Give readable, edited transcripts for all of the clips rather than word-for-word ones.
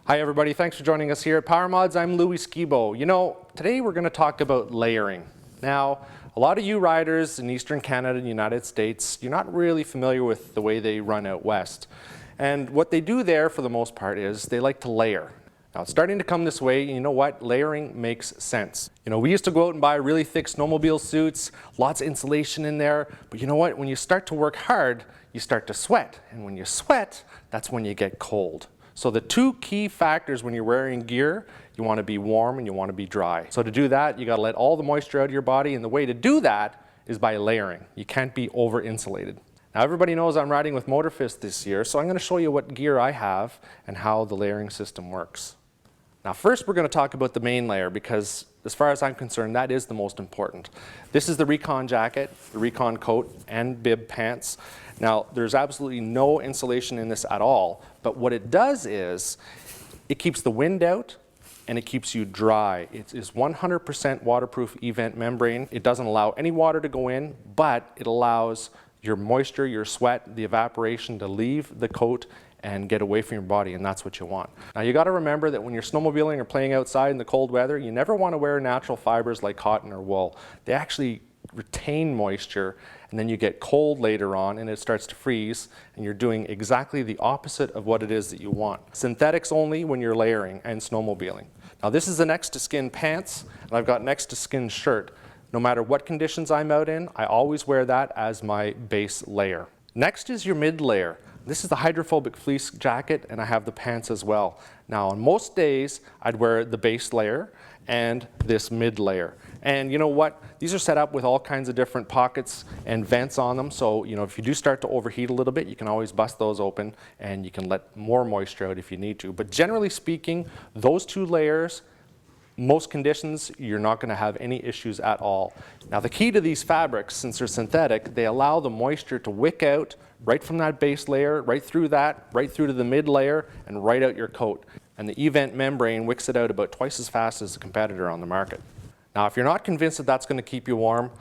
Hi everybody, thanks for joining us here at PowerModz. I'm Louis Skibo. You know, today we're going to talk about layering. Now, a lot of you riders in Eastern Canada and the United States, you're not really familiar with the way they run out west. And what they do there for the most part is they like to layer. Now it's starting to come this way, and you know what? Layering makes sense. You know, we used to go out and buy really thick snowmobile suits, lots of insulation in there, but you know what? When you start to work hard, you start to sweat. And when you sweat, that's when you get cold. So the two key factors when you're wearing gear, you want to be warm and you want to be dry. So to do that, you got to let all the moisture out of your body, and the way to do that is by layering. You can't be over insulated. Now everybody knows I'm riding with Motorfist this year, so I'm going to show you what gear I have and how the layering system works. Now first we're going to talk about the main layer, because as far as I'm concerned, that is the most important. This is the Recon jacket, the Recon coat, and bib pants. Now there's absolutely no insulation in this at all, but what it does is it keeps the wind out and it keeps you dry. It is 100% waterproof event membrane. It doesn't allow any water to go in, but it allows your moisture, your sweat, the evaporation to leave the coat and get away from your body, and that's what you want. Now you got to remember that when you're snowmobiling or playing outside in the cold weather, you never want to wear natural fibers like cotton or wool. They actually retain moisture, and then you get cold later on and it starts to freeze, and you're doing exactly the opposite of what it is that you want. Synthetics only when you're layering and snowmobiling. Now this is the next to skin pants, and I've got next to skin shirt. No matter what conditions I'm out in, I always wear that as my base layer. Next is your mid layer. This is the hydrophobic fleece jacket, and I have the pants as well. Now on most days, I'd wear the base layer and this mid layer. And you know what? These are set up with all kinds of different pockets and vents on them, so you know, if you do start to overheat a little bit, you can always bust those open and you can let more moisture out if you need to. But generally speaking, those two layers, most conditions, you're not going to have any issues at all. Now the key to these fabrics, since they're synthetic, they allow the moisture to wick out right from that base layer, right through to the mid layer, and right out your coat. And the event membrane wicks it out about twice as fast as the competitor on the market. Now if you're not convinced that that's going to keep you warm,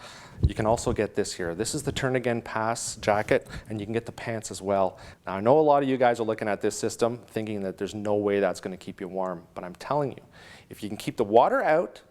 you can also get this here. This is the Turn Again Pass jacket, and you can get the pants as well. Now I know a lot of you guys are looking at this system thinking that there's no way that's going to keep you warm, but I'm telling you, if you can keep the water out,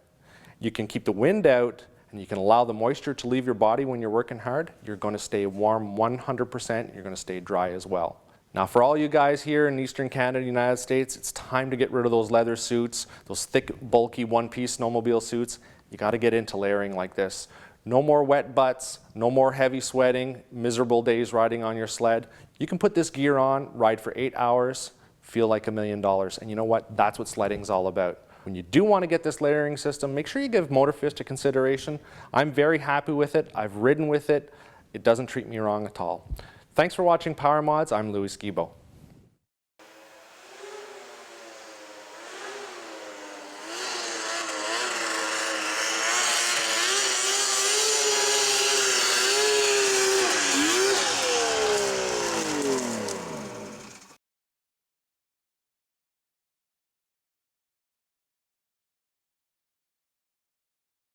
you can keep the wind out, and you can allow the moisture to leave your body when you're working hard, you're going to stay warm 100%, you're going to stay dry as well. Now for all you guys here in Eastern Canada, United States, it's time to get rid of those leather suits, those thick, bulky one-piece snowmobile suits. You got to get into layering like this. No more wet butts, no more heavy sweating, miserable days riding on your sled. You can put this gear on, ride for 8 hours, feel like $1 million. And you know what? That's what sledding's all about. When you do want to get this layering system, make sure you give Motorfist a consideration. I'm very happy with it. I've ridden with it. It doesn't treat me wrong at all. Thanks for watching PowerModz. I'm Louis Skibo.